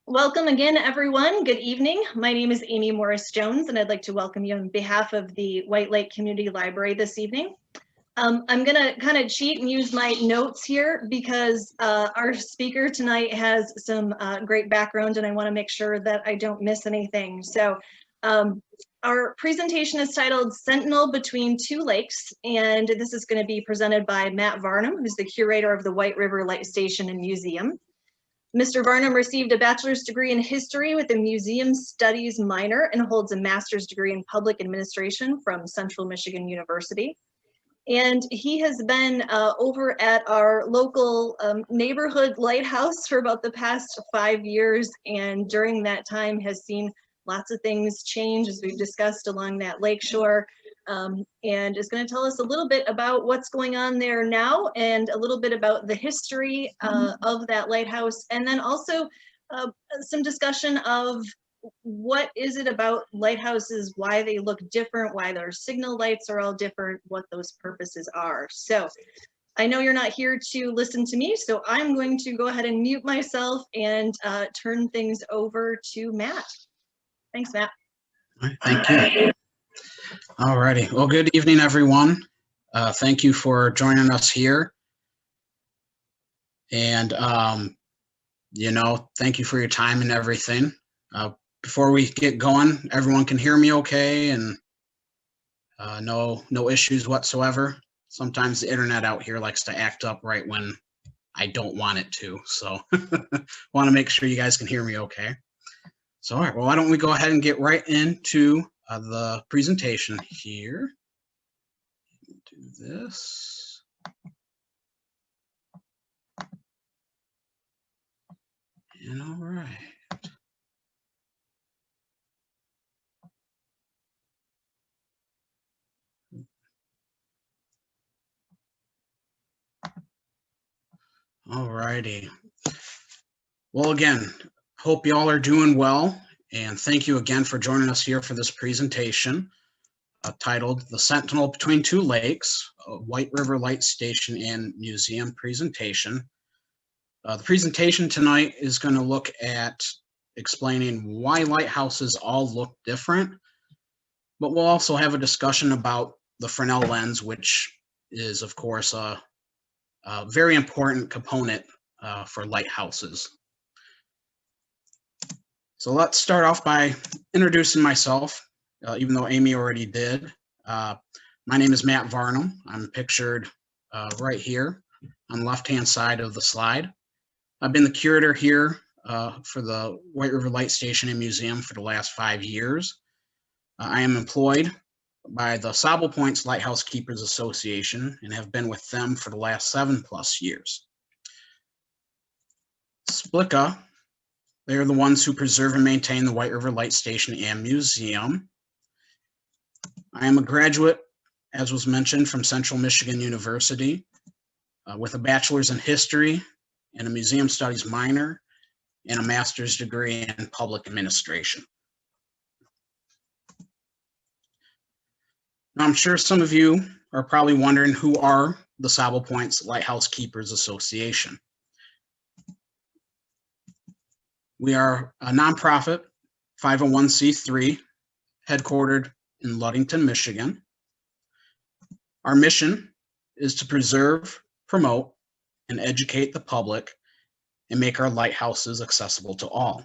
Welcome again, everyone. Good evening. My name is Amy Morris-Jones, and I'd like to welcome you on behalf of the White Lake Community Library this evening. I'm going to kind of cheat and use my notes here because our speaker tonight has some great background, and I want to make sure that I don't miss anything. So our presentation is titled Sentinel Between Two Lakes, and this is going to be presented by Matt Varnum, who's the curator of the White River Light Station and Museum. Mr. Varnum received a bachelor's degree in history with a museum studies minor and holds a master's degree in public administration from Central Michigan University. And he has been over at our local neighborhood lighthouse for about the past 5 years, and during that time has seen lots of things change, as we've discussed, along that lakeshore, and is going to tell us a little bit about what's going on there now and a little bit about the history of that lighthouse, and then also some discussion of what is it about lighthouses, why they look different, why their signal lights are all different, what those purposes are. So I know you're not here to listen to me, so I'm going to go ahead and mute myself and turn things over to Matt. Thanks, Matt. All right, thank you. All righty. Well, good evening, everyone. Thank you for joining us here. And, thank you for your time and everything. Before we get going, everyone can hear me okay and no issues whatsoever. Sometimes the internet out here likes to act up right when I don't want it to. So want to make sure you guys can hear me okay. So, all right, well, why don't we go ahead and get right into the presentation here. Do this. And all right. All righty. Well, again, hope y'all are doing well, and thank you again for joining us here for this presentation titled The Sentinel Between Two Lakes, a White River Light Station and Museum presentation. The presentation tonight is going to look at explaining why lighthouses all look different, but we'll also have a discussion about the Fresnel lens, which is, of course, a very important component for lighthouses. So let's start off by introducing myself, even though Amy already did. My name is Matt Varnum. I'm pictured right here on the left-hand side of the slide. I've been the curator here for the White River Light Station and Museum for the last 5 years. I am employed by the Sable Points Lighthouse Keepers Association and have been with them for the last 7+ years. SPLCA, they are the ones who preserve and maintain the White River Light Station and Museum. I am a graduate, as was mentioned, from Central Michigan University with a bachelor's in history and a museum studies minor and a master's degree in public administration. Now, I'm sure some of you are probably wondering who are the Sable Points Lighthouse Keepers Association. We are a nonprofit 501c3 headquartered in Ludington, Michigan. Our mission is to preserve, promote, and educate the public and make our lighthouses accessible to all.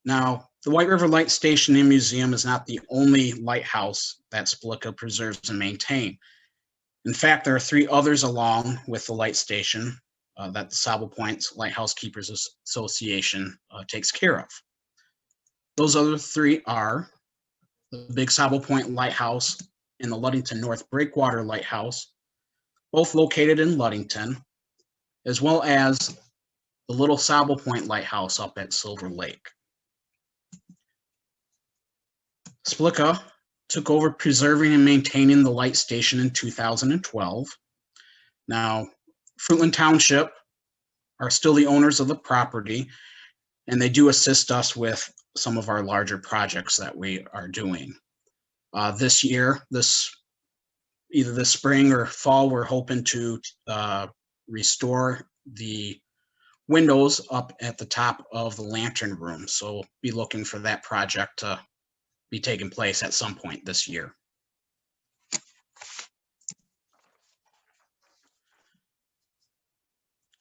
Now, the White River Light Station and Museum is not the only lighthouse that SPLCA preserves and maintains. In fact, there are 3 others along with the light station that the Sable Points Lighthouse Keepers Association takes care of. Those other 3 are the Big Sable Point Lighthouse and the Ludington North Breakwater Lighthouse, both located in Ludington, as well as the Little Sable Point Lighthouse up at Silver Lake. SPLCA took over preserving and maintaining the light station in 2012. Now, Fruitland Township are still the owners of the property, and they do assist us with some of our larger projects that we are doing. This year, either this spring or fall, we're hoping to restore the windows up at the top of the lantern room. So be looking for that project to be taking place at some point this year.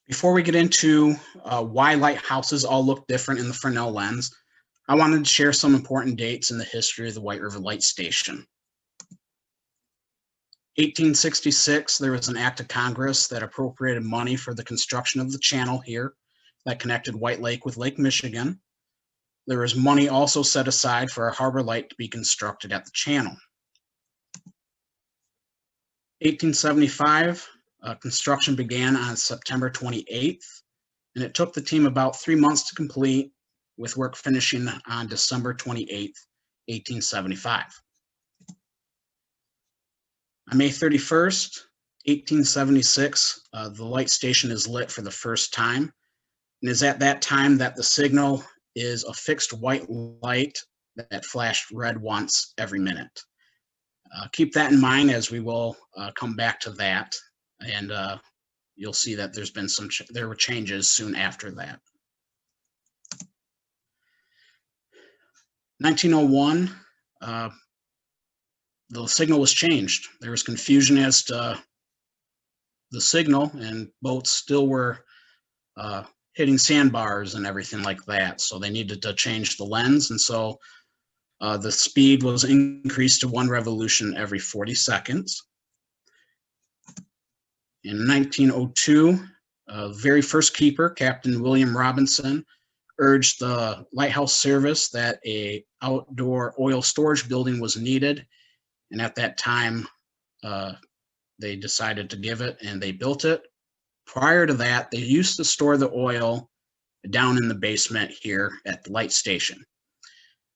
Before we get into why lighthouses all look different in the Fresnel lens, I wanted to share some important dates in the history of the White River Light Station. 1866, there was an act of Congress that appropriated money for the construction of the channel here that connected White Lake with Lake Michigan. There was money also set aside for a harbor light to be constructed at the channel. 1875, construction began on September 28th, and it took the team about 3 months to complete, with work finishing on December 28th, 1875. On May 31st, 1876, the light station is lit for the first time, and is at that time that the signal is a fixed white light that flashed red once every minute. Keep that in mind as we will come back to that, and you'll see that there were changes soon after that. 1901, the signal was changed. There was confusion as to the signal, and boats still were hitting sandbars and everything like that. So they needed to change the lens, and so the speed was increased to 1 revolution every 40 seconds. In 1902, very first keeper, Captain William Robinson, urged the lighthouse service that a outdoor oil storage building was needed, and at that time they decided to give it, and they built it. Prior to that, they used to store the oil down in the basement here at the light station.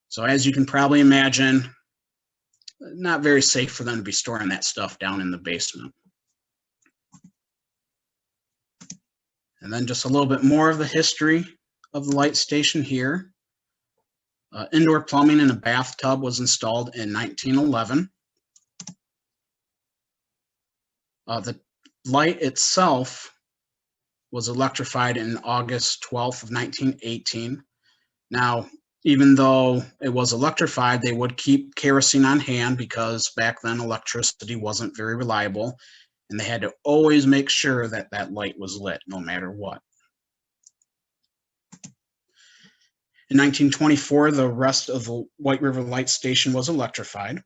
So as you can probably imagine, not very safe for them to be storing that stuff down in the basement. And then just a little bit more of the history of the light station here. Indoor plumbing in a bathtub was installed in 1911. The light itself was electrified in August 12th of 1918. Now, even though it was electrified, they would keep kerosene on hand because back then electricity wasn't very reliable, and they had to always make sure that that light was lit no matter what. In 1924, the rest of the White River Light Station was electrified.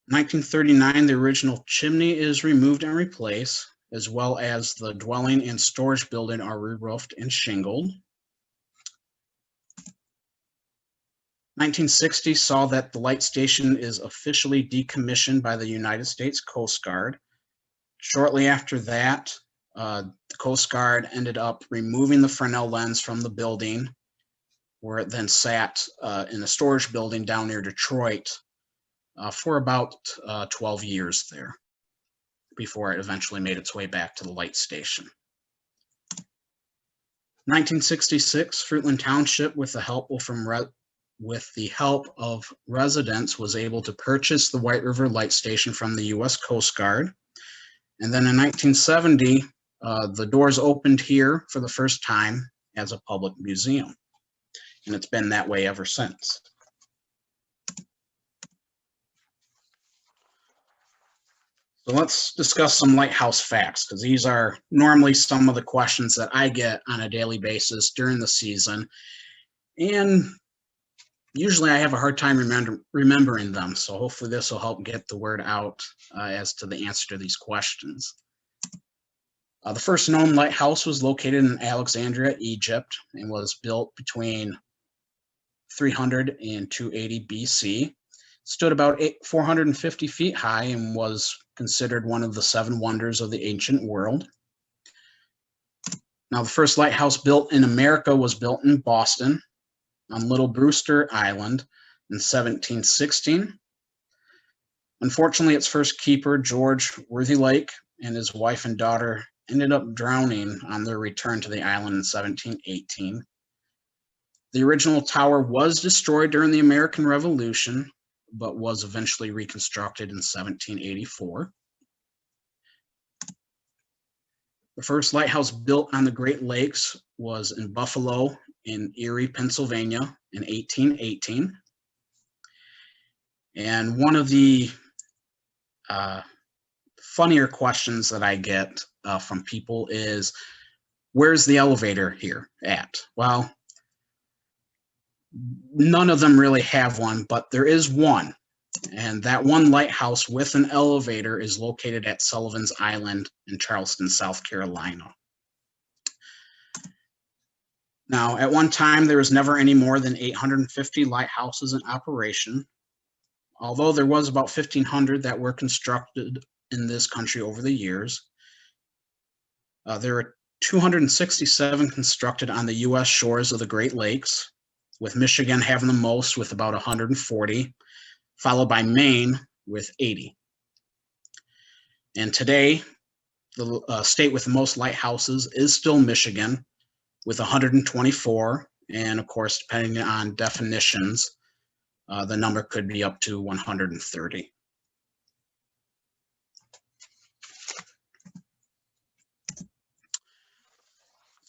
1939, the original chimney is removed and replaced, as well as the dwelling and storage building are re-roofed and shingled. 1960 saw that the light station is officially decommissioned by the United States Coast Guard. Shortly after that, the Coast Guard ended up removing the Fresnel lens from the building, where it then sat in a storage building down near Detroit for about 12 years there, before it eventually made its way back to the light station. 1966, Fruitland Township, with the help of residents, was able to purchase the White River Light Station from the U.S. Coast Guard. And then in 1970, the doors opened here for the first time as a public museum. And it's been that way ever since. So let's discuss some lighthouse facts, because these are normally some of the questions that I get on a daily basis during the season. And usually I have a hard time remembering them, so hopefully this will help get the word out as to the answer to these questions. The first known lighthouse was located in Alexandria, Egypt, and was built between 300 and 280 BC. Stood about 450 feet high and was considered one of the 7 wonders of the ancient world. Now, the first lighthouse built in America was built in Boston on Little Brewster Island in 1716. Unfortunately, its first keeper, George Worthylake, and his wife and daughter ended up drowning on their return to the island in 1718. The original tower was destroyed during the American Revolution, but was eventually reconstructed in 1784. The first lighthouse built on the Great Lakes was in Buffalo in Erie, Pennsylvania in 1818. And one of the funnier questions that I get from people is, where's the elevator here at? Well, none of them really have one, but there is one. And that one lighthouse with an elevator is located at Sullivan's Island in Charleston, South Carolina. Now, at one time, there was never any more than 850 lighthouses in operation, although there was about 1,500 that were constructed in this country over the years. There are 267 constructed on the U.S. shores of the Great Lakes, with Michigan having the most with about 140, followed by Maine with 80. And today, the state with the most lighthouses is still Michigan with 124. And of course, depending on definitions, the number could be up to 130.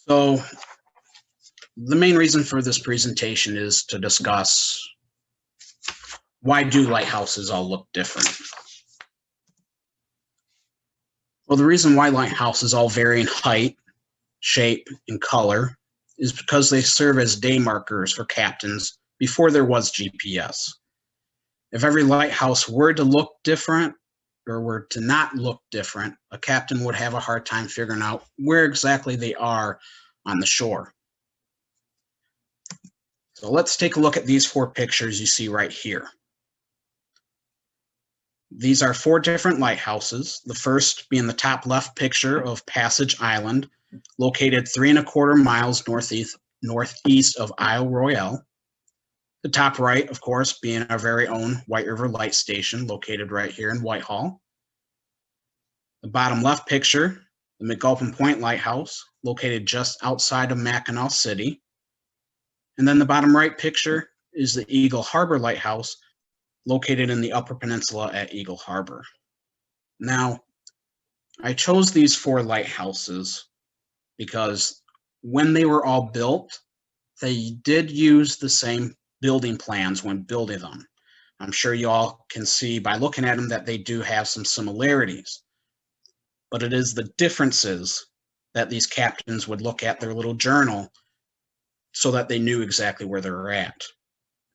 So the main reason for this presentation is to discuss, why do lighthouses all look different? Well, the reason why lighthouses all vary in height, shape, and color is because they serve as day markers for captains before there was GPS. If every lighthouse were to look different or were to not look different, a captain would have a hard time figuring out where exactly they are on the shore. So let's take a look at these 4 pictures you see right here. These are 4 different lighthouses, the first being the top left picture of Passage Island, located 3¼ miles northeast of Isle Royale. The top right, of course, being our very own White River Light Station, located right here in Whitehall. The bottom left picture, the McAlpin Point Lighthouse, located just outside of Mackinac City. And then the bottom right picture is the Eagle Harbor Lighthouse, located in the Upper Peninsula at Eagle Harbor. Now, I chose these 4 lighthouses because when they were all built, they did use the same building plans when building them. I'm sure you all can see by looking at them that they do have some similarities, but it is the differences that these captains would look at their little journal so that they knew exactly where they were at.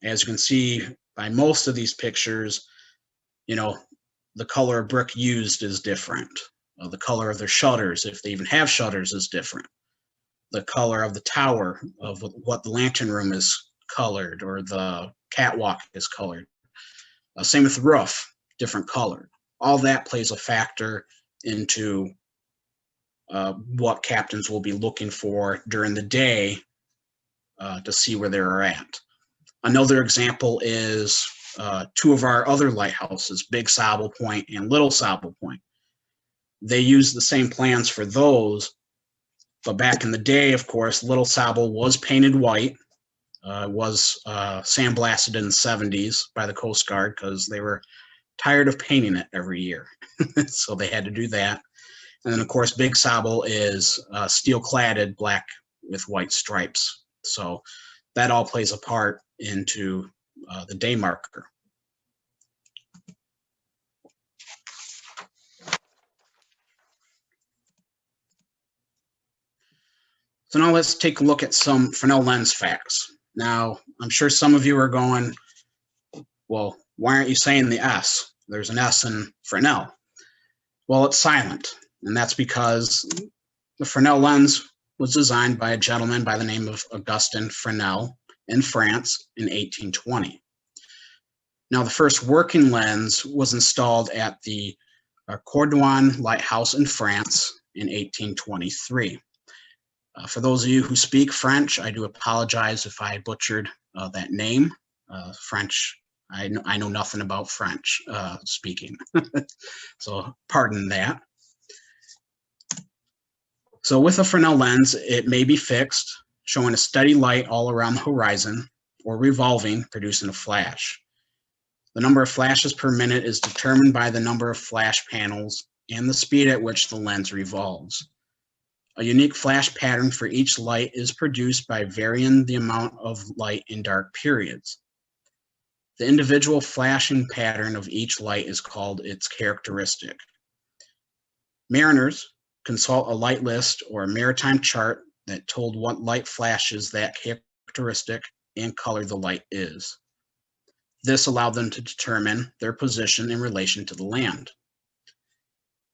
As you can see by most of these pictures, you know, the color of brick used is different. The color of their shutters, if they even have shutters, is different. The color of the tower, of what the lantern room is colored, or the catwalk is colored. Same with the roof, different color. All that plays a factor into what captains will be looking for during the day to see where they're at. Another example is 2 of our other lighthouses, Big Sable Point and Little Sable Point. They use the same plans for those, but back in the day, of course, Little Sable was painted white. Was sandblasted in the 70s by the Coast Guard because they were tired of painting it every year. So they had to do that. And then, of course, Big Sable is steel-cladded black with white stripes. So that all plays a part into the day marker. So now let's take a look at some Fresnel lens facts. Now, I'm sure some of you are going, well, why aren't you saying the S? There's an S in Fresnel. Well, it's silent, and that's because the Fresnel lens was designed by a gentleman by the name of Augustin Fresnel in France in 1820. Now, the first working lens was installed at the Cordouan Lighthouse in France in 1823. For those of you who speak French, I do apologize if I butchered that name. French, I know nothing about French speaking, so pardon that. So with a Fresnel lens, it may be fixed, showing a steady light all around the horizon, or revolving, producing a flash. The number of flashes per minute is determined by the number of flash panels and the speed at which the lens revolves. A unique flash pattern for each light is produced by varying the amount of light in dark periods. The individual flashing pattern of each light is called its characteristic. Mariners consult a light list or a maritime chart that told what light flashes that characteristic and color the light is. This allowed them to determine their position in relation to the land.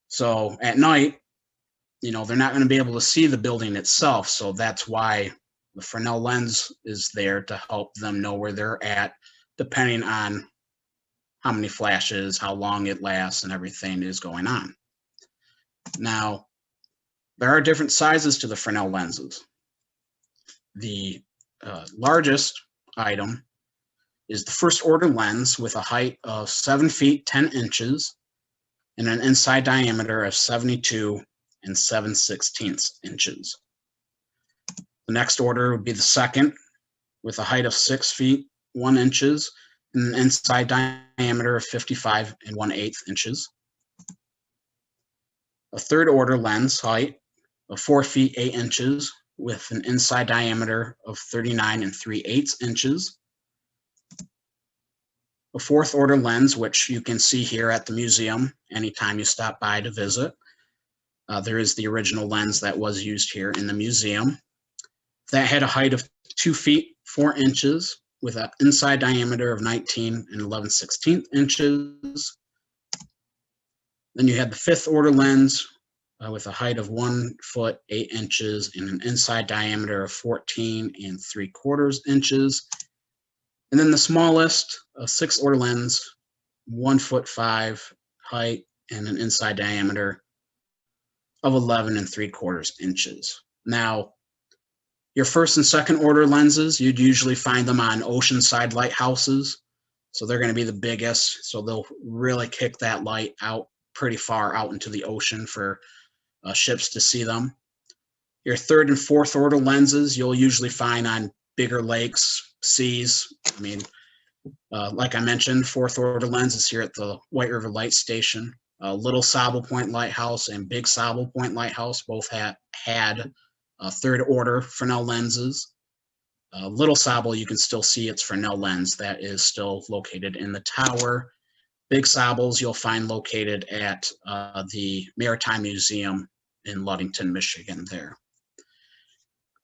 So at night, they're not going to be able to see the building itself. So that's why the Fresnel lens is there to help them know where they're at, depending on how many flashes, how long it lasts, and everything is going on. Now, there are different sizes to the Fresnel lenses. The largest item is the first order lens with a height of 7 feet 10 inches and an inside diameter of 72 and 7/16 inches. The next order would be the second with a height of 6 feet 1 inches and an inside diameter of 55 and 1/8 inches. A third order lens height of 4 feet 8 inches with an inside diameter of 39 and 3/8 inches. A fourth order lens, which you can see here at the museum anytime you stop by to visit. There is the original lens that was used here in the museum. That had a height of 2 feet 4 inches with an inside diameter of 19 and 11/16 inches. Then you had the fifth order lens with a height of 1 foot 8 inches and an inside diameter of 14 and 3/4 inches. And then the smallest, a sixth order lens, 1 foot 5 height and an inside diameter of 11 and 3/4 inches. Now, your first and second order lenses, you'd usually find them on oceanside lighthouses. So they're going to be the biggest. So they'll really kick that light out pretty far out into the ocean for ships to see them. Your third and fourth order lenses, you'll usually find on bigger lakes, seas. I mean, like I mentioned, fourth order lenses here at the White River Light Station. Little Sable Point Lighthouse and Big Sable Point Lighthouse both had third order Fresnel lenses. Little Sable, you can still see its Fresnel lens that is still located in the tower. Big Sables you'll find located at the Maritime Museum in Ludington, Michigan there.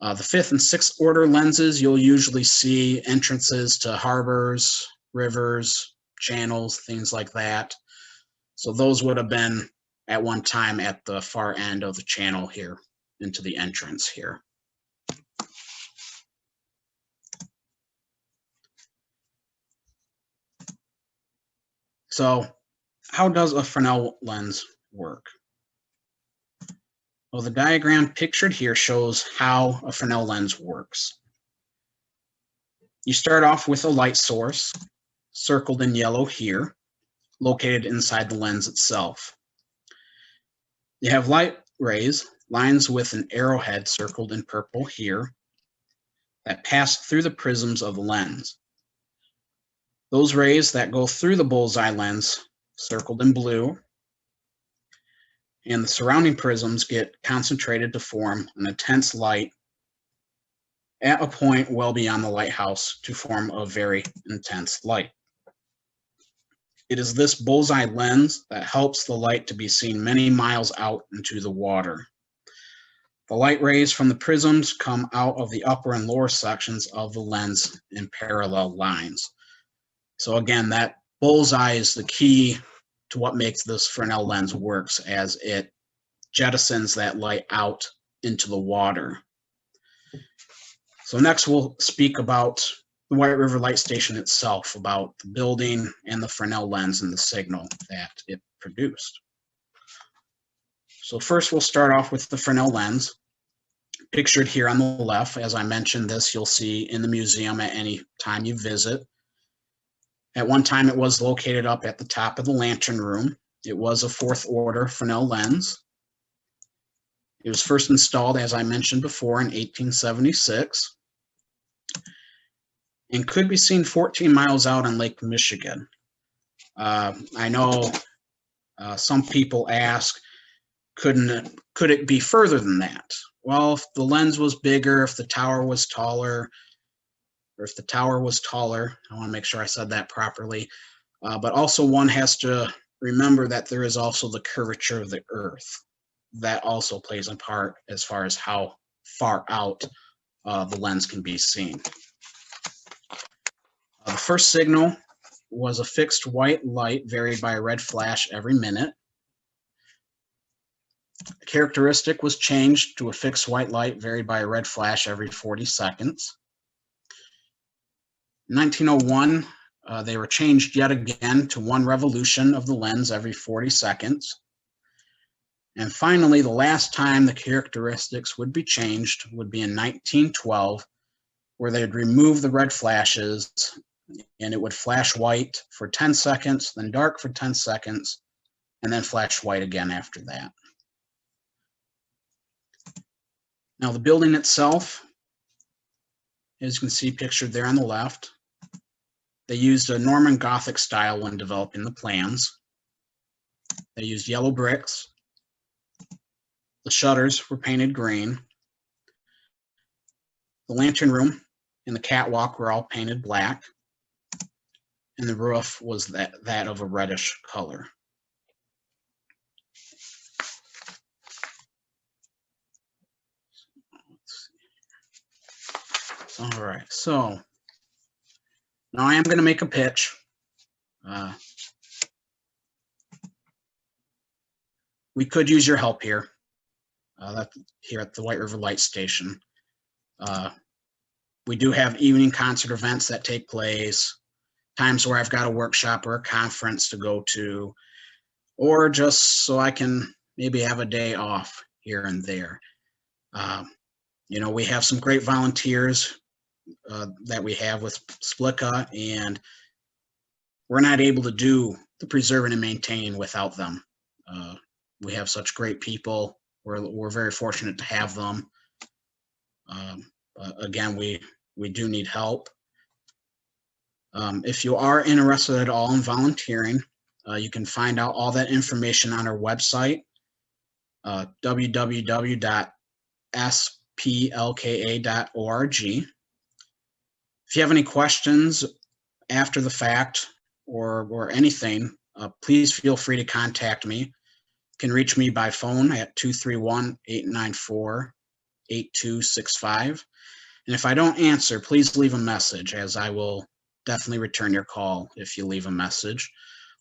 The fifth and sixth order lenses, you'll usually see entrances to harbors, rivers, channels, things like that. So those would have been at one time at the far end of the channel here into the entrance here. So how does a Fresnel lens work? Well, the diagram pictured here shows how a Fresnel lens works. You start off with a light source, circled in yellow here, located inside the lens itself. You have light rays, lines with an arrowhead circled in purple here, that pass through the prisms of the lens. Those rays that go through the bullseye lens, circled in blue, and the surrounding prisms get concentrated to form an intense light at a point well beyond the lighthouse to form a very intense light. It is this bullseye lens that helps the light to be seen many miles out into the water. The light rays from the prisms come out of the upper and lower sections of the lens in parallel lines. So again, that bullseye is the key to what makes this Fresnel lens works, as it jettisons that light out into the water. So next we'll speak about the White River Light Station itself, about the building and the Fresnel lens and the signal that it produced. So first we'll start off with the Fresnel lens, pictured here on the left. As I mentioned, this you'll see in the museum at any time you visit. At one time it was located up at the top of the lantern room. It was a fourth order Fresnel lens. It was first installed, as I mentioned before, in 1876 and could be seen 14 miles out on Lake Michigan. I know some people ask, could it be further than that? Well, if the lens was bigger, if the tower was taller, I want to make sure I said that properly. But also one has to remember that there is also the curvature of the Earth. That also plays a part as far as how far out the lens can be seen. The first signal was a fixed white light varied by a red flash every minute. The characteristic was changed to a fixed white light varied by a red flash every 40 seconds. In 1901, they were changed yet again to one revolution of the lens every 40 seconds. And finally, the last time the characteristics would be changed would be in 1912, where they'd remove the red flashes and it would flash white for 10 seconds, then dark for 10 seconds, and then flash white again after that. Now the building itself, as you can see pictured there on the left, they used a Norman Gothic style when developing the plans. They used yellow bricks. The shutters were painted green. The lantern room and the catwalk were all painted black. And the roof was that of a reddish color. All right, so now I am going to make a pitch. We could use your help here, here at the White River Light Station. We do have evening concert events that take place, times where I've got a workshop or a conference to go to, or just so I can maybe have a day off here and there. You know, we have some great volunteers that we have with SPLCA, and we're not able to do the preserving and maintaining without them. We have such great people. We're very fortunate to have them. Again, we do need help. If you are interested at all in volunteering, you can find out all that information on our website, www.splka.org. If you have any questions after the fact or anything, please feel free to contact me. You can reach me by phone at 231-894-8265. And if I don't answer, please leave a message, as I will definitely return your call if you leave a message.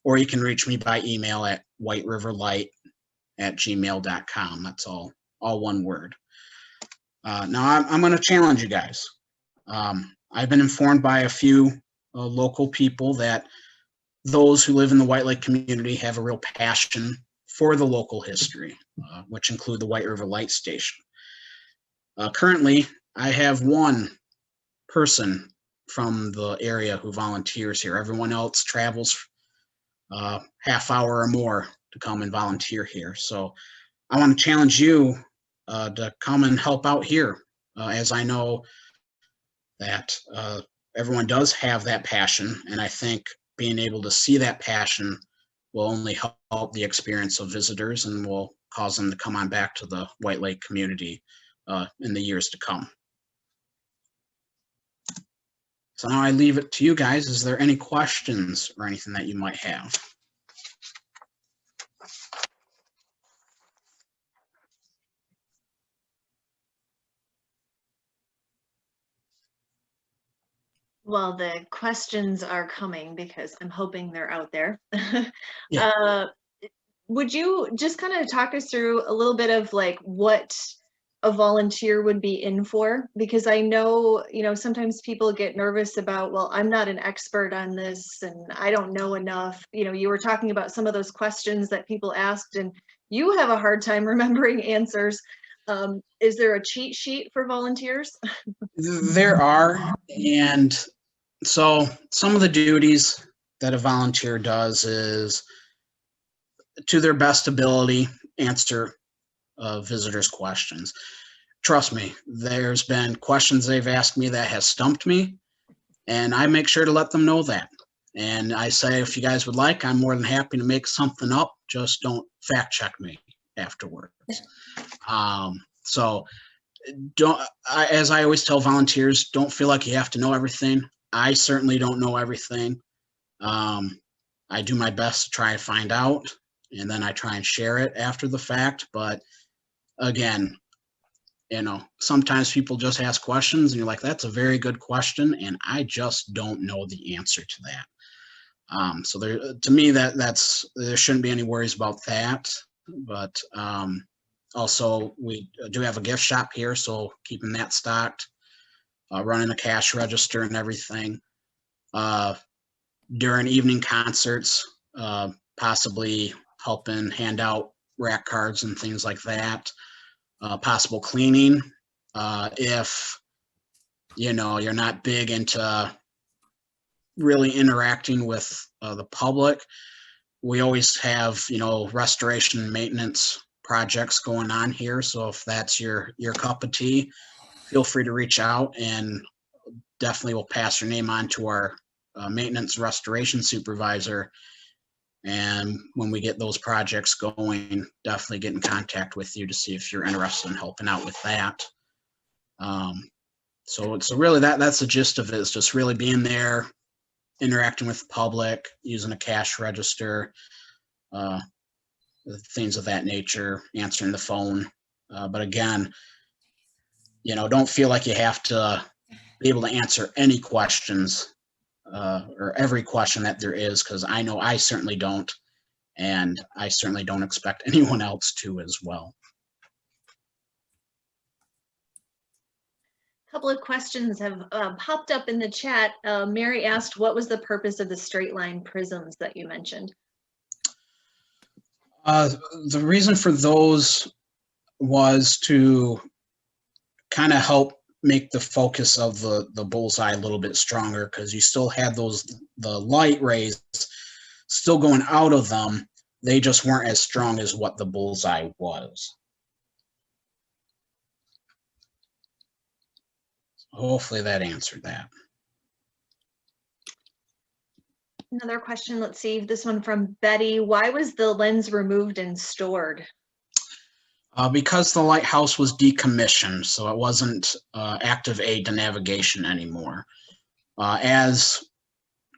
Or you can reach me by email at whiteriverlight@gmail.com. That's all one word. Now I'm going to challenge you guys. I've been informed by a few local people that those who live in the White Lake community have a real passion for the local history, which include the White River Light Station. Currently, I have one person from the area who volunteers here. Everyone else travels half hour or more to come and volunteer here. So I want to challenge you to come and help out here, as I know that everyone does have that passion, and I think being able to see that passion will only help the experience of visitors and will cause them to come on back to the White Lake community in the years to come. So now I leave it to you guys. Is there any questions or anything that you might have? Well, the questions are coming because I'm hoping they're out there. Yeah. Would you just kind of talk us through a little bit of like what a volunteer would be in for? Because I know, you know, sometimes people get nervous about, well, I'm not an expert on this and I don't know enough. You know, you were talking about some of those questions that people asked and you have a hard time remembering answers. Is there a cheat sheet for volunteers? There are, and so some of the duties that a volunteer does is, to their best ability, answer visitors' questions. Trust me, there's been questions they've asked me that has stumped me, and I make sure to let them know that. And I say, if you guys would like, I'm more than happy to make something up. Just don't fact check me. afterwards. So as I always tell volunteers, don't feel like you have to know everything. I certainly don't know everything. I do my best to try and find out, and then I try and share it after the fact. But again, sometimes people just ask questions and you're like, that's a very good question, and I just don't know the answer to that. So to me, there shouldn't be any worries about that. But also, we do have a gift shop here, so keeping that stocked, running a cash register and everything. During evening concerts, possibly helping hand out rack cards and things like that. Possible cleaning. If you're not big into really interacting with the public, we always have restoration and maintenance projects going on here. So if that's your cup of tea, feel free to reach out, and definitely will pass your name on to our maintenance restoration supervisor. And when we get those projects going, definitely get in contact with you to see if you're interested in helping out with that. So really that's the gist of it, is just really being there, interacting with the public, using a cash register, things of that nature, answering the phone. But again, don't feel like you have to be able to answer any questions or every question that there is, because I know I certainly don't, and I certainly don't expect anyone else to as well. A couple of questions have popped up in the chat. Mary asked, what was the purpose of the straight line prisms that you mentioned? The reason for those was to kind of help make the focus of the bullseye a little bit stronger, because you still had the light rays still going out of them. They just weren't as strong as what the bullseye was. Hopefully that answered that. Another question, let's see, this one from Betty. Why was the lens removed and stored? Because the lighthouse was decommissioned, so it wasn't active aid to navigation anymore. As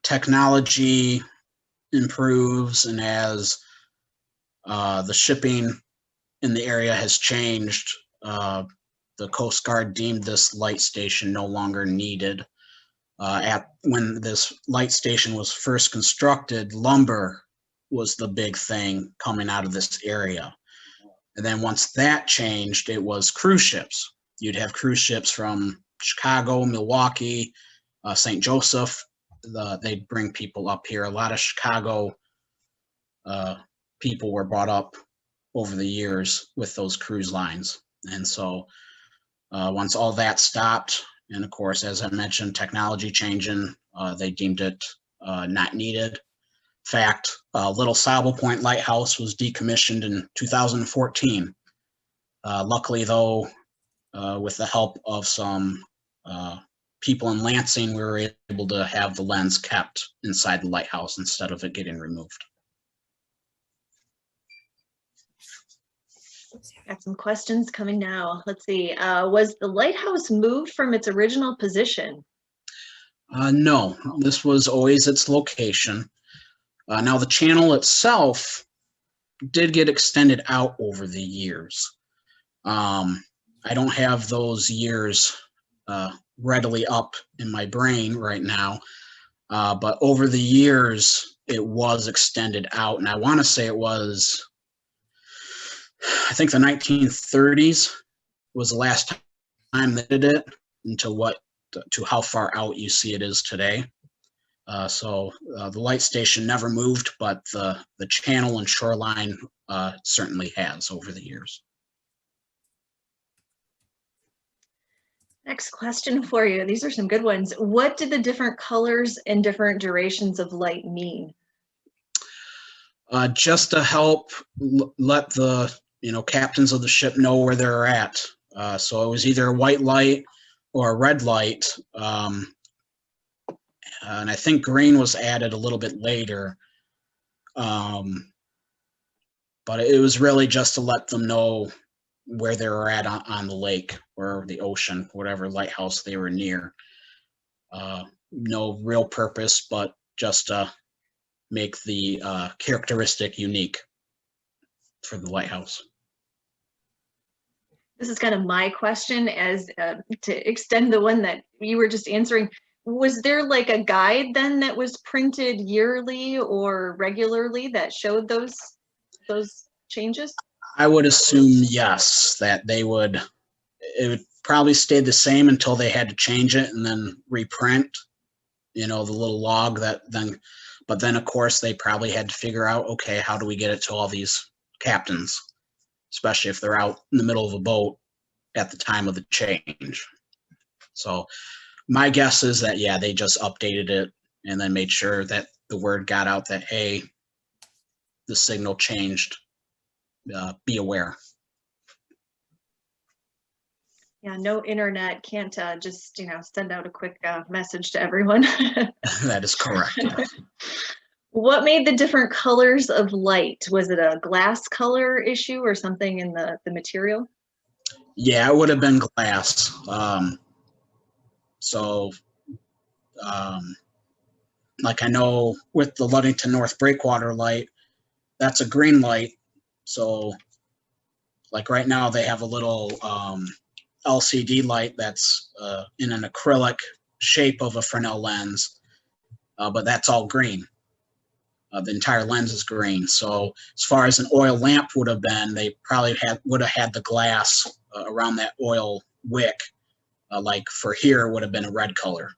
technology improves and as the shipping in the area has changed, the Coast Guard deemed this light station no longer needed. When this light station was first constructed, lumber was the big thing coming out of this area. And then once that changed, it was cruise ships. You'd have cruise ships from Chicago, Milwaukee, St. Joseph. They'd bring people up here. A lot of Chicago people were brought up over the years with those cruise lines. And so once all that stopped, and of course, as I mentioned, technology changing, they deemed it not needed. In fact, Little Sable Point Lighthouse was decommissioned in 2014. Luckily, though, with the help of some people in Lansing, we were able to have the lens kept inside the lighthouse instead of it getting removed. Got some questions coming now. Let's see. Was the lighthouse moved from its original position? No, this was always its location. Now, the channel itself did get extended out over the years. I don't have those years readily up in my brain right now, but over the years, it was extended out. And I want to say it was, I think the 1930s was the last time they did it, to how far out you see it is today. So the light station never moved, but the channel and shoreline certainly has over the years. Next question for you. These are some good ones. What did the different colors and different durations of light mean? Just to help let the captains of the ship know where they're at. So it was either a white light or a red light. And I think green was added a little bit later. but it was really just to let them know where they were at on the lake or the ocean, whatever lighthouse they were near. No real purpose, but just make the characteristic unique for the lighthouse. This is kind of my question as to extend the one that you were just answering. Was there like a guide then that was printed yearly or regularly that showed those changes? I would assume yes, that it would probably stay the same until they had to change it and then reprint, the little log but then of course they probably had to figure out, okay, how do we get it to all these captains, especially if they're out in the middle of a boat at the time of the change. So my guess is that, yeah, they just updated it and then made sure that the word got out that, hey, the signal changed. Be aware. Yeah, no internet, can't just, send out a quick message to everyone. That is correct. Yes. What made the different colors of light? Was it a glass color issue or something in the material? Yeah, it would have been glass. Like I know with the Ludington North Breakwater light, that's a green light. So like right now they have a little LCD light that's in an acrylic shape of a Fresnel lens, but that's all green. The entire lens is green. So as far as an oil lamp would have been, they probably would have had the glass around that oil wick, like for here would have been a red color,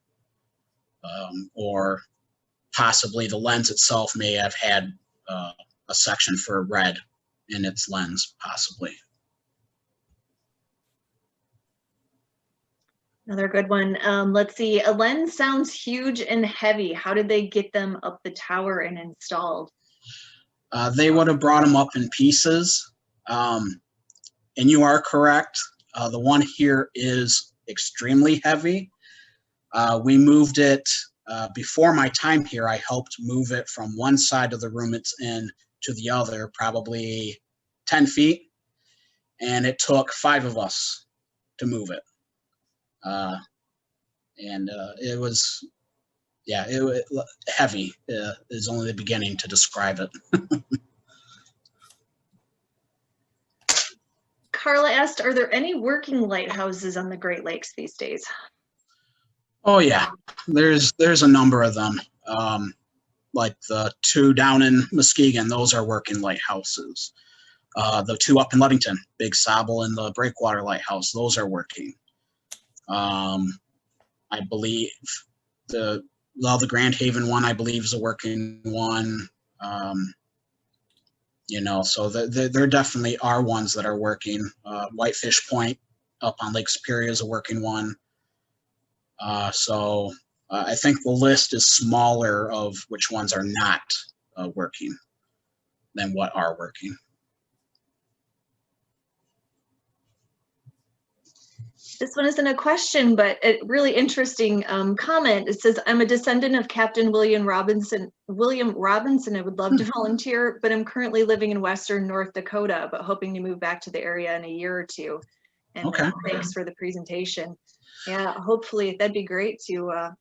or possibly the lens itself may have had a section for red in its lens, possibly. Another good one. Let's see. A lens sounds huge and heavy. How did they get them up the tower and installed? They would have brought them up in pieces. And you are correct. The one here is extremely heavy. We moved it before my time here. I helped move it from one side of the room it's in to the other, probably 10 feet. And it took 5 of us to move it. It was, yeah, heavy is only the beginning to describe it. Carla asked, are there any working lighthouses on the Great Lakes these days? Oh yeah, there's a number of them. Like the 2 down in Muskegon, those are working lighthouses. The 2 up in Ludington, Big Sobble and the Breakwater Lighthouse, those are working. I believe the Grand Haven one, I believe, is a working one. So there definitely are ones that are working. Whitefish Point up on Lake Superior is a working one. So I think the list is smaller of which ones are not working than what are working. This one isn't a question, but a really interesting comment. It says, I'm a descendant of Captain William Robinson. I would love to volunteer, but I'm currently living in Western North Dakota, but hoping to move back to the area in a year or two. And Okay. Thanks for the presentation. Yeah, hopefully that'd be great to,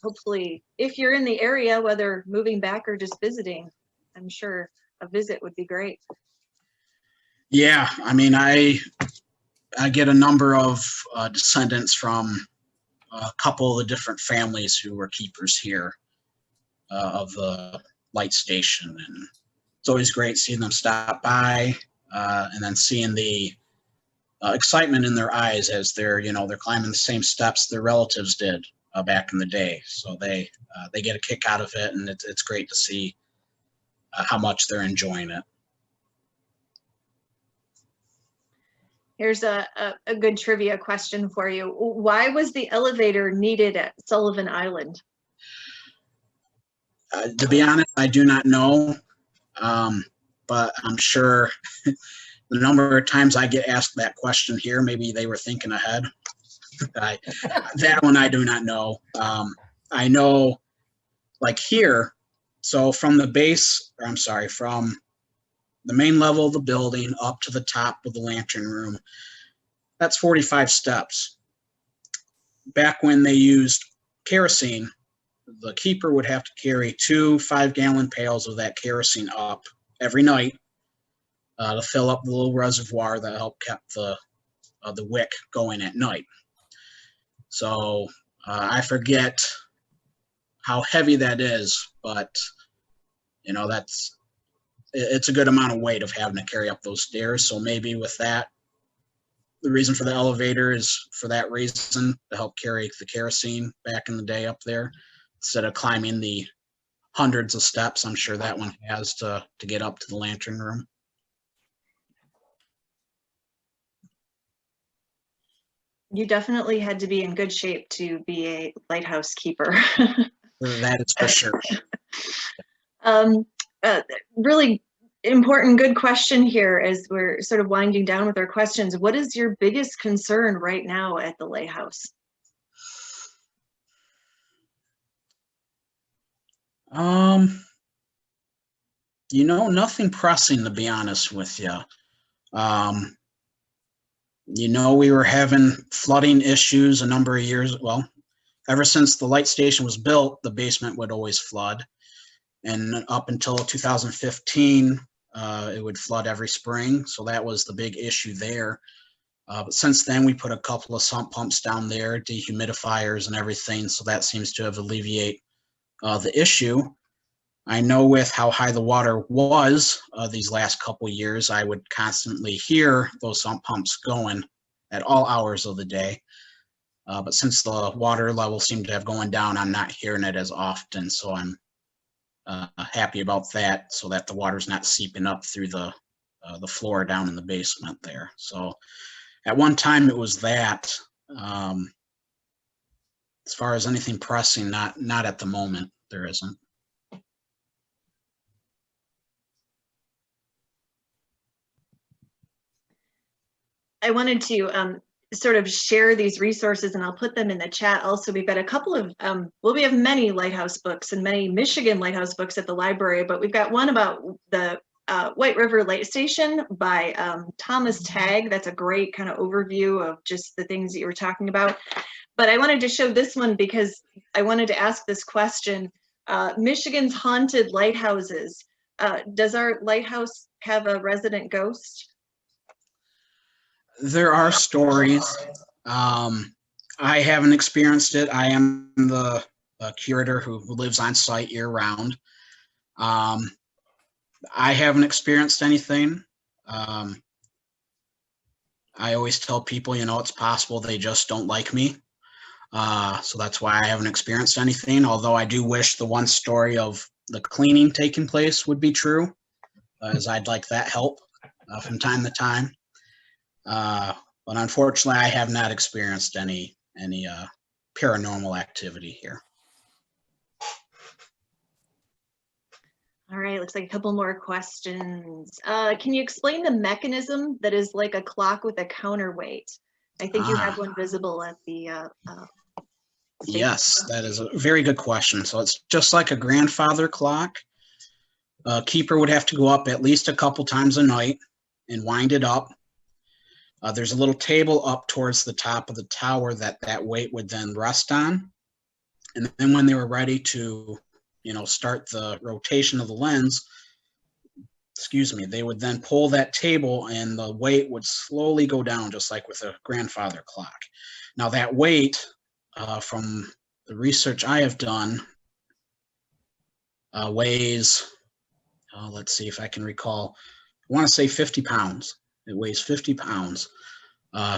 hopefully if you're in the area, whether moving back or just visiting, I'm sure a visit would be great. Yeah, I mean, I get a number of descendants from a couple of the different families who were keepers here of the light station, and it's always great seeing them stop by and then seeing the excitement in their eyes as they're climbing the same steps their relatives did back in the day. So they get a kick out of it, and it's great to see how much they're enjoying it. Here's a good trivia question for you. Why was the elevator needed at Sullivan Island? To be honest, I do not know, but I'm sure the number of times I get asked that question here, maybe they were thinking ahead. That one I do not know. I know, like here, so from the base, from the main level of the building up to the top of the lantern room. That's 45 steps. Back when they used kerosene, the keeper would have to carry 2 5-gallon pails of that kerosene up every night to fill up the little reservoir that helped keep the wick going at night. So I forget how heavy that is, but you know, it's a good amount of weight of having to carry up those stairs. So maybe with that, the reason for the elevator is for that reason, to help carry the kerosene back in the day up there, instead of climbing the hundreds of steps I'm sure that one has to get up to the lantern room. You definitely had to be in good shape to be a lighthouse keeper. That is for sure. Really important, good question here as we're sort of winding down with our questions. What is your biggest concern right now at the lighthouse? You know, nothing pressing, to be honest with you. You know, we were having flooding issues a number of years. Well, ever since the light station was built, the basement would always flood. And up until 2015, it would flood every spring. So that was the big issue there. But since then, we put a couple of sump pumps down there, dehumidifiers and everything. So that seems to have alleviated the issue. I know with how high the water was these last couple of years, I would constantly hear those sump pumps going at all hours of the day. But since the water level seemed to have gone down, I'm not hearing it as often. So I'm happy about that, so that the water's not seeping up through the floor down in the basement there. So at one time it was that. As far as anything pressing, not at the moment. There isn't. I wanted to sort of share these resources, and I'll put them in the chat also. We've got a couple of, well, we have many lighthouse books and many Michigan lighthouse books at the library, but we've got one about the White River Light Station by Thomas Tagg. That's a great kind of overview of just the things that you were talking about. But I wanted to show this one because I wanted to ask this question. Michigan's haunted lighthouses. Does our lighthouse have a resident ghost? There are stories. I haven't experienced it. I am the curator who lives on site year round. I haven't experienced anything. I always tell people, you know, it's possible they just don't like me. So that's why I haven't experienced anything, although I do wish the one story of the cleaning taking place would be true, as I'd like that help from time to time. But unfortunately, I have not experienced any paranormal activity here. All right, looks like a couple more questions. Can you explain the mechanism that is like a clock with a counterweight? I think you have one visible at the Yes, that is a very good question. So it's just like a grandfather clock. A keeper would have to go up at least a couple times a night and wind it up. There's a little table up towards the top of the tower that weight would then rest on. And then when they were ready to, you know, start the rotation of the lens, they would then pull that table and the weight would slowly go down, just like with a grandfather clock. Now that weight, from the research I have done, weighs, let's see if I can recall, I want to say 50 pounds. It weighs 50 pounds.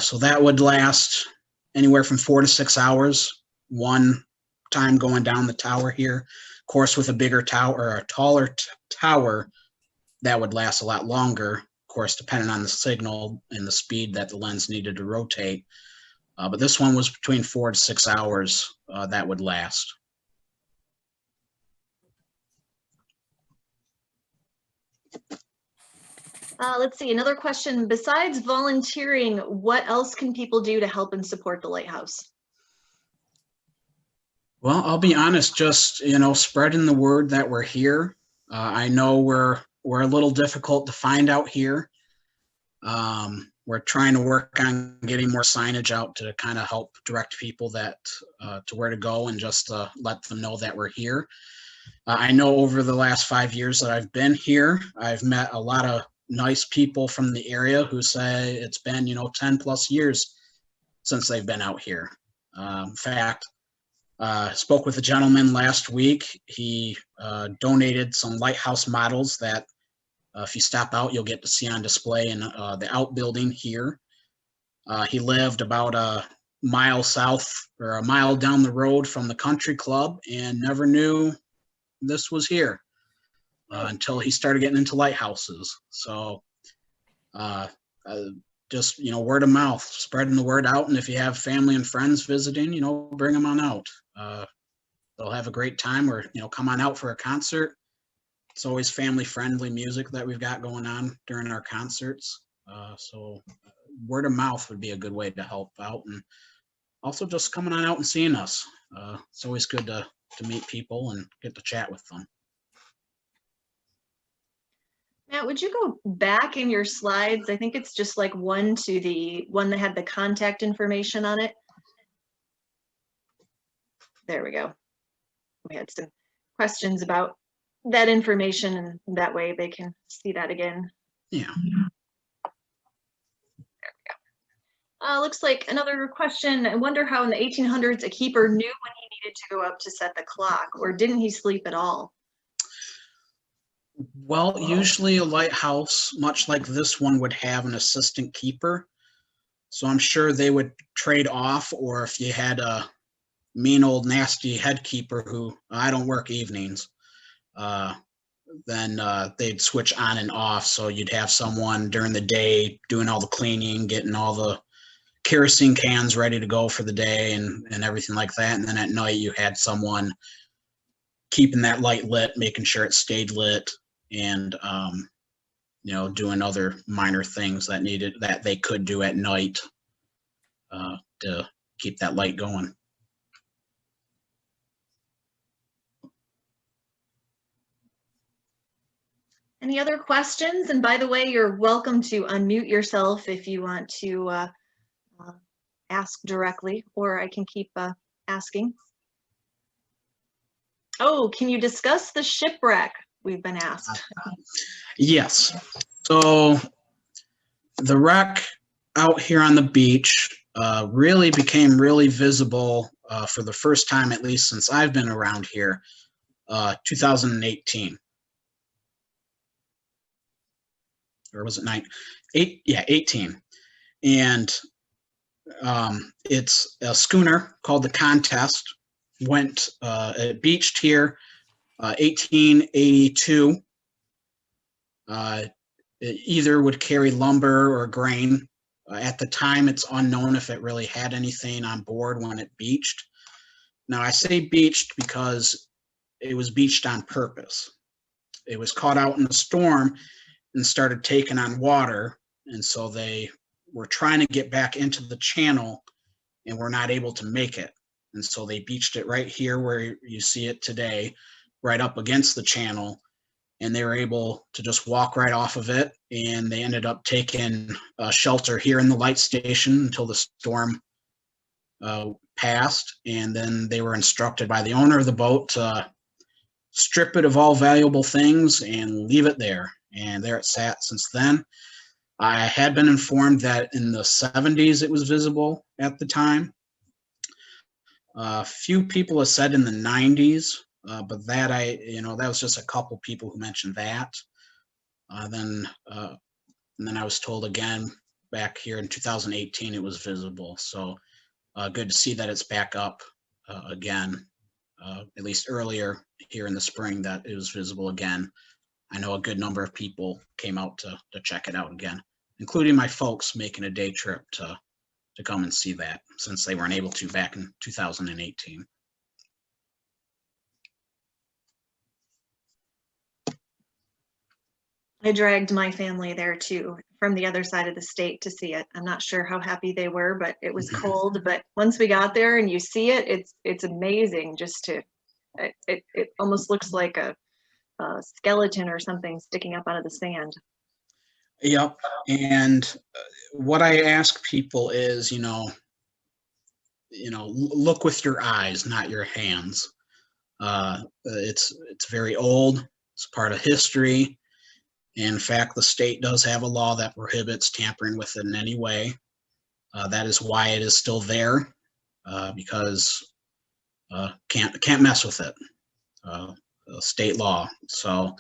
So that would last anywhere from 4 to 6 hours, one time going down the tower here. Of course, with a bigger tower or a taller tower, that would last a lot longer, of course, depending on the signal and the speed that the lens needed to rotate. But this one was between 4 to 6 hours that would last. Let's see, another question. Besides volunteering, what else can people do to help and support the lighthouse? Well, I'll be honest, just, you know, spreading the word that we're here. I know we're were a little difficult to find out here. We're trying to work on getting more signage out to kind of help direct people that to where to go and just let them know that we're here. I know over the last 5 years that I've been here, I've met a lot of nice people from the area who say it's been, 10 plus years since they've been out here. In fact, spoke with a gentleman last week. He donated some lighthouse models that if you stop out, you'll get to see on display in the outbuilding here. He lived about a mile south or a mile down the road from the country club and never knew this was here until he started getting into lighthouses. So just, word of mouth, spreading the word out. And if you have family and friends visiting, bring them on out. They'll have a great time, or, come on out for a concert. It's always family-friendly music that we've got going on during our concerts. So word of mouth would be a good way to help out. And also just coming on out and seeing us. It's always good to meet people and get to chat with them. Matt, would you go back in your slides? I think it's just like one to the one that had the contact information on it. There we go. We had some questions about that information, and that way they can see that again. Yeah. There we go. Looks like another question. I wonder how in the 1800s a keeper knew when he needed to go up to set the clock, or didn't he sleep at all? Well, usually a lighthouse, much like this one, would have an assistant keeper. So I'm sure they would trade off, or if you had a mean old nasty head keeper who, I don't work evenings, then they'd switch on and off. So you'd have someone during the day doing all the cleaning, getting all the kerosene cans ready to go for the day and everything like that. And then at night you had someone keeping that light lit, making sure it stayed lit, and doing other minor things that they could do at night to keep that light going. Any other questions? And by the way, you're welcome to unmute yourself if you want to ask directly, or I can keep asking. Oh, can you discuss the shipwreck? We've been asked. Yes. So the wreck out here on the beach really became really visible for the first time, at least since I've been around here, 2018. Or was it 18. And it's a schooner called the Contest. It beached here 1882. It either would carry lumber or grain. At the time, it's unknown if it really had anything on board when it beached. Now, I say beached because it was beached on purpose. It was caught out in a storm and started taking on water, and so they were trying to get back into the channel and were not able to make it. And so they beached it right here where you see it today, right up against the channel, and they were able to just walk right off of it. And they ended up taking shelter here in the light station until the storm passed. And then they were instructed by the owner of the boat to strip it of all valuable things and leave it there. And there it sat since then. I had been informed that in the 70s it was visible at the time. A few people have said in the 90s, but that that was just a couple people who mentioned that. And then I was told again back here in 2018 it was visible. So good to see that it's back up again. At least earlier here in the spring that it was visible again. I know a good number of people came out to check it out again, including my folks making a day trip to come and see that since they weren't able to back in 2018. I dragged my family there too, from the other side of the state to see it. I'm not sure how happy they were, but it was cold. But once we got there and you see it, it's amazing. Just to, it almost looks like a skeleton or something sticking up out of the sand. Yep. And what I ask people is, look with your eyes, not your hands. It's very old. It's part of history. In fact, the state does have a law that prohibits tampering with it in any way. That is why it is still there, because can't mess with it. State law. So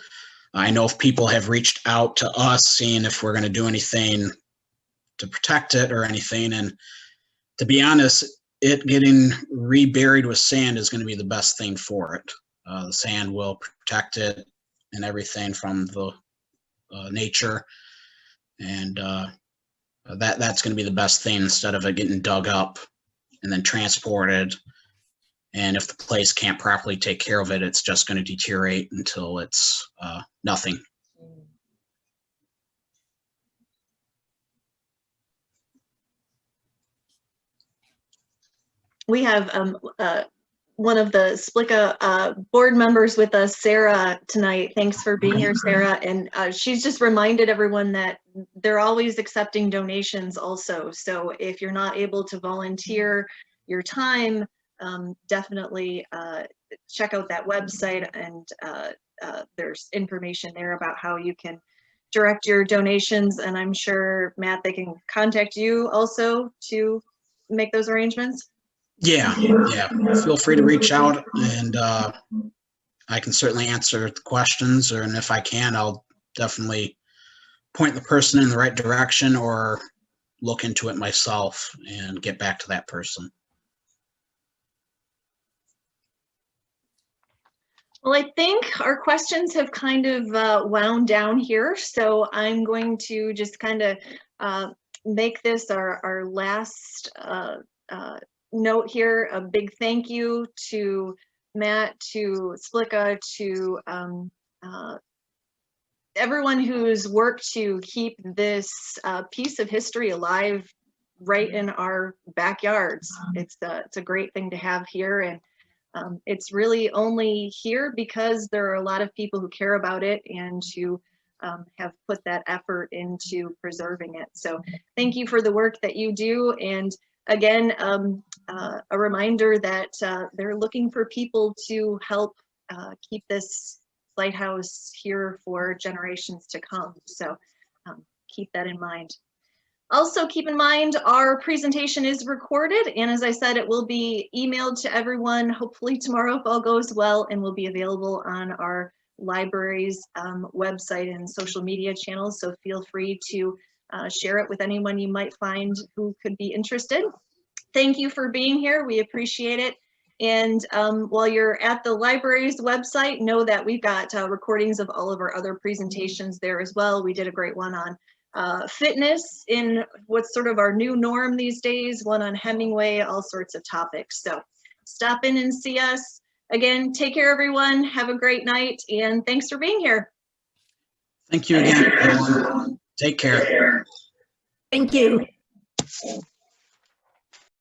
I know if people have reached out to us, seeing if we're going to do anything to protect it or anything, and to be honest, it getting reburied with sand is going to be the best thing for it. The sand will protect it and everything from the nature, and that's going to be the best thing instead of it getting dug up and then transported. And if the place can't properly take care of it, it's just going to deteriorate until it's nothing. We have one of the SPLCA board members with us, Sarah, tonight. Thanks for being here, Sarah. And she's just reminded everyone that they're always accepting donations also. So if you're not able to volunteer your time, definitely check out that website, and there's information there about how you can direct your donations. And I'm sure, Matt, they can contact you also to make those arrangements. Yeah. Feel free to reach out, and I can certainly answer the questions, and if I can, I'll definitely point the person in the right direction or look into it myself and get back to that person. Well, I think our questions have kind of wound down here, so I'm going to just kind of make this our last note here. A big thank you to Matt, to SPLCA, to everyone who's worked to keep this piece of history alive right in our backyards. It's a great thing to have here, and it's really only here because there are a lot of people who care about it and who have put that effort into preserving it. So thank you for the work that you do. And again, a reminder that they're looking for people to help keep this lighthouse here for generations to come. So keep that in mind. Also keep in mind our presentation is recorded, and as I said, it will be emailed to everyone hopefully tomorrow if all goes well, and will be available on our library's website and social media channels. So feel free to share it with anyone you might find who could be interested. Thank you for being here. We appreciate it. And while you're at the library's website, know that we've got recordings of all of our other presentations there as well. We did a great one on fitness in what's sort of our new norm these days, one on Hemingway, all sorts of topics. So stop in and see us. Again, take care, everyone. Have a great night, and thanks for being here. Thank you again, everyone. Take care. Thank you.